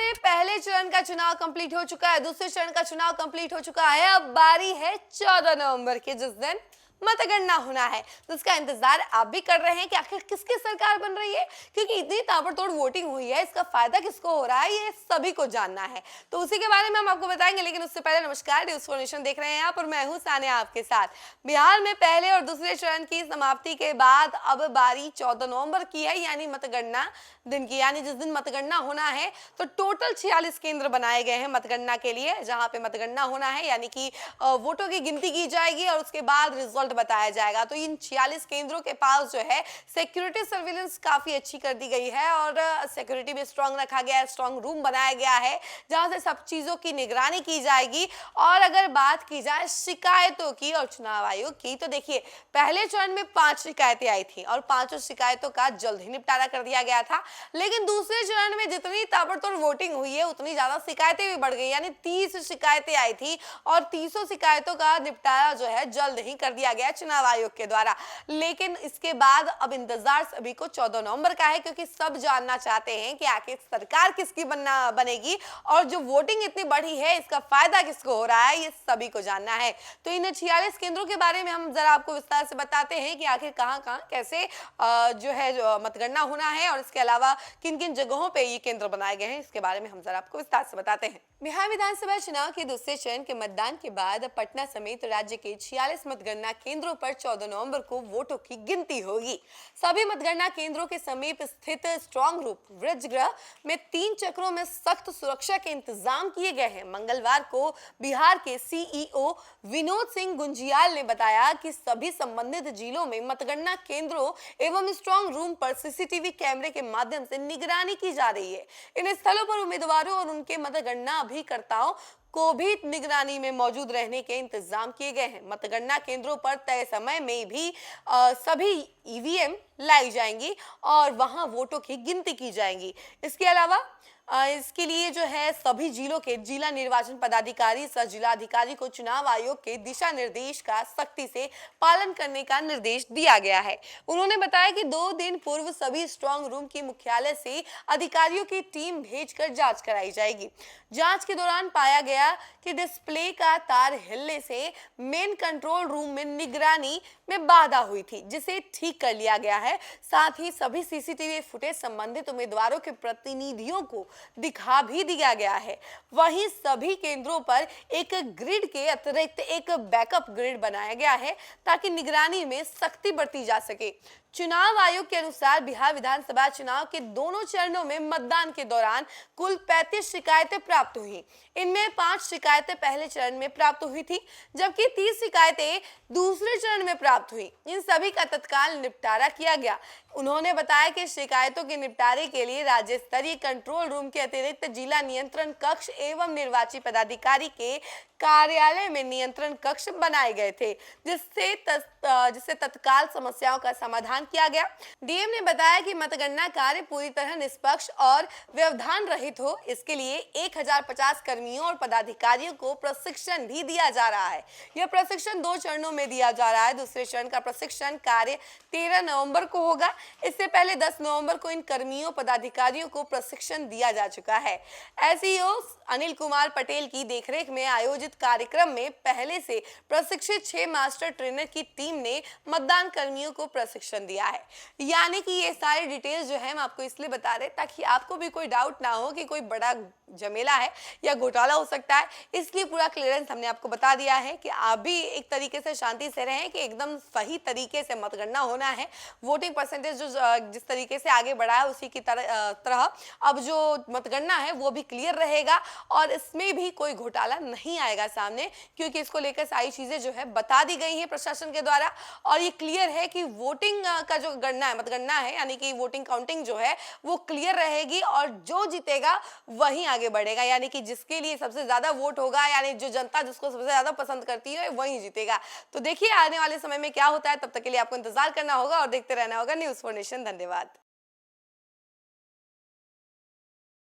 में पहले चरण का चुनाव कंप्लीट हो चुका है, दूसरे चरण का चुनाव कंप्लीट हो चुका है। अब बारी है 14 नवंबर की, जिस दिन मतगणना होना है। तो इसका इंतजार आप भी कर रहे हैं कि आखिर किसकी सरकार बन रही है, क्योंकि इतनी ताबड़तोड़ वोटिंग हुई है, इसका फायदा किसको हो रहा है ये सभी को जानना है। तो उसी के बारे में हम आपको बताएंगे, लेकिन उससे पहले नमस्कार, न्यूज़ फॉर नेशन देख रहे हैं आप और मैं हूं सानिया आपके साथ। बिहार में पहले और दूसरे चरण की समाप्ति के बाद अब बारी 14 नवंबर की है, यानी मतगणना दिन की, यानी जिस दिन मतगणना होना है। तो टोटल 46 केंद्र बनाए गए हैं मतगणना के लिए, जहां पे मतगणना होना है, यानी कि वोटों की गिनती की जाएगी और उसके बाद रिजल्ट बताया जाएगा। तो इन 46 केंद्रों के पास जो है सिक्योरिटी सर्विलेंस काफी अच्छी कर दी गई है और सिक्योरिटी भी स्ट्रांग रखा गया है, स्ट्रांग रूम बनाया गया है जहां से सब चीजों की निगरानी की जाएगी। और अगर बात की जाए शिकायतों की और चुनाव आयोग की, तो देखिए पहले चरण में 5 शिकायतें आई थी और 5 शिकायतों का जल्द ही निपटारा कर दिया गया था। लेकिन दूसरे चरण में जितनी ताबड़तोड़ वोटिंग हुई है उतनी ज्यादा शिकायतें भी बढ़ गई, यानी 30 शिकायतें आई थी और 30 शिकायतों का निपटारा जो है जल्द ही कर दिया गया चुनाव आयोग के द्वारा। लेकिन इसके बाद अब इंतजार सभी को 14 नवंबर का है, क्योंकि सब जानना चाहते हैं कि आखिर सरकार किसकी बनेगी और जो वोटिंग इतनी बढ़ी है इसका फायदा किसको हो रहा है, ये सभी को जानना है। तो इन 46 केंद्रों के बारे में हम जरा आपको विस्तार से बताते हैं कि आखिर कहां कहां कैसे जो है मतगणना होना है और इसके अलावा किन किन जगहों पे ये केंद्र बनाए गए हैं, इसके बारे में हम जरा आपको विस्तार से बताते हैं। बिहार विधानसभा चुनाव के दूसरे चरण के मतदान के बाद पटना समेत राज्य के 46 मतगणना केंद्रों पर 14 नवंबर को वोटों की गिनती होगी। सभी मतगणना केंद्रों के समीप स्थित स्ट्रांग रूम वृक्षगृह में 3 चक्रों में सख्त सुरक्षा के इंतजाम किए गए हैं। मंगलवार को बिहार के सीईओ विनोद सिंह गुंजियाल ने बताया कि सभी संबंधित जिलों में मतगणना केंद्रों एवं स्ट्रांग रूम पर सीसीटीवी कैमरे के माध्यम से निगरानी की जा रही है। इन स्थलों पर उम्मीदवारों और उनके मतगणना अभिकर्ताओं को भी निगरानी में मौजूद रहने के इंतजाम किए गए हैं। मतगणना केंद्रों पर तय समय में भी सभी ईवीएम लाई जाएंगी और वहां वोटों की गिनती की जाएंगी। इसके अलावा इसके लिए जो है सभी जिलों के जिला निर्वाचन पदाधिकारी सह जिलाधिकारी को चुनाव आयोग के दिशा निर्देश का सख्ती से पालन करने का निर्देश दिया गया है। उन्होंने बताया कि 2 दिन पूर्व सभी स्ट्रांग रूम की मुख्यालय से अधिकारियों की टीम भेजकर जांच कराई जाएगी। जांच के दौरान पाया गया कि डिस्प्ले का तार हिलने से मेन कंट्रोल रूम में निगरानी में बाधा हुई थी, जिसे ठीक कर लिया गया है। साथ ही सभी सीसीटीवी फुटेज संबंधित उम्मीदवारों के प्रतिनिधियों को दिखा भी दिया गया है। वहीं सभी केंद्रों पर एक ग्रिड के अतिरिक्त एक बैकअप ग्रिड बनाया गया है ताकि निगरानी में सख्ती बरती जा सके। चुनाव आयोग के अनुसार बिहार विधानसभा चुनाव के दोनों चरणों में मतदान के दौरान कुल 35 शिकायतें प्राप्त हुई। इनमें 5 शिकायतें पहले चरण में प्राप्त हुई थी, जबकि 30 शिकायतें दूसरे चरण में प्राप्त हुई। इन सभी का तत्काल निपटारा किया गया। उन्होंने बताया कि शिकायतों के निपटारे के लिए राज्य स्तरीय कंट्रोल रूम के अतिरिक्त जिला नियंत्रण कक्ष एवं निर्वाची पदाधिकारी के कार्यालय में नियंत्रण कक्ष बनाए गए थे, जिससे तत्काल समस्याओं का समाधान किया गया। डीएम ने बताया कि मतगणना कार्य पूरी तरह निष्पक्ष और व्यवधान रहित हो, इसके लिए 1050 कर्मियों और पदाधिकारियों को प्रशिक्षण भी दिया जा रहा है। यह प्रशिक्षण 2 चरणों में दिया जा रहा है। दूसरे चरण का प्रशिक्षण कार्य 13 नवंबर को होगा। इससे पहले 10 नवंबर को इन कर्मियों पदाधिकारियों को प्रशिक्षण दिया जा चुका है। एसईओ अनिल कुमार पटेल की देखरेख में आयोजित कार्यक्रम में पहले से प्रशिक्षित 6 मास्टर ट्रेनर की टीम ने मतदान कर्मियों को प्रशिक्षण दिया है। यानी कि ये सारी डिटेल्स जो है हम आपको इसलिए बता रहे हैं ताकि आपको भी कोई डाउट ना हो कि कोई बड़ा झमेला है या घोटाला हो सकता है। इसलिए पूरा क्लियरेंस हमने आपको बता दिया है कि आप भी एक तरीके से शांति से रहें कि एकदम सही तरीके से मतगणना होना है। वोटिंग परसेंटेज जो जिस तरीके से आगे बढ़ा है उसी की तरह अब जो मतगणना है वो भी क्लियर रहेगा और इसमें भी कोई घोटाला नहीं आएगा सामने, क्योंकि इसको लेकर सारी चीजें जो है बता दी गई हैं प्रशासन के द्वारा। और ये क्लियर है कि वोटिंग का जो गणना है, मतगणना है, यानी कि वोटिंग काउंटिंग जो है वो क्लियर रहेगी और जो जीतेगा वही आगे बढ़ेगा, यानी कि जिसके लिए सबसे ज्यादा वोट होगा, यानी जो जनता जिसको सबसे ज्यादा पसंद करती है वही जीतेगा। तो देखिए आने वाले समय में क्या होता है, तब तक के लिए आपको इंतजार करना होगा और देखते रहना होगा न्यूज़ फॉर नेशन। धन्यवाद।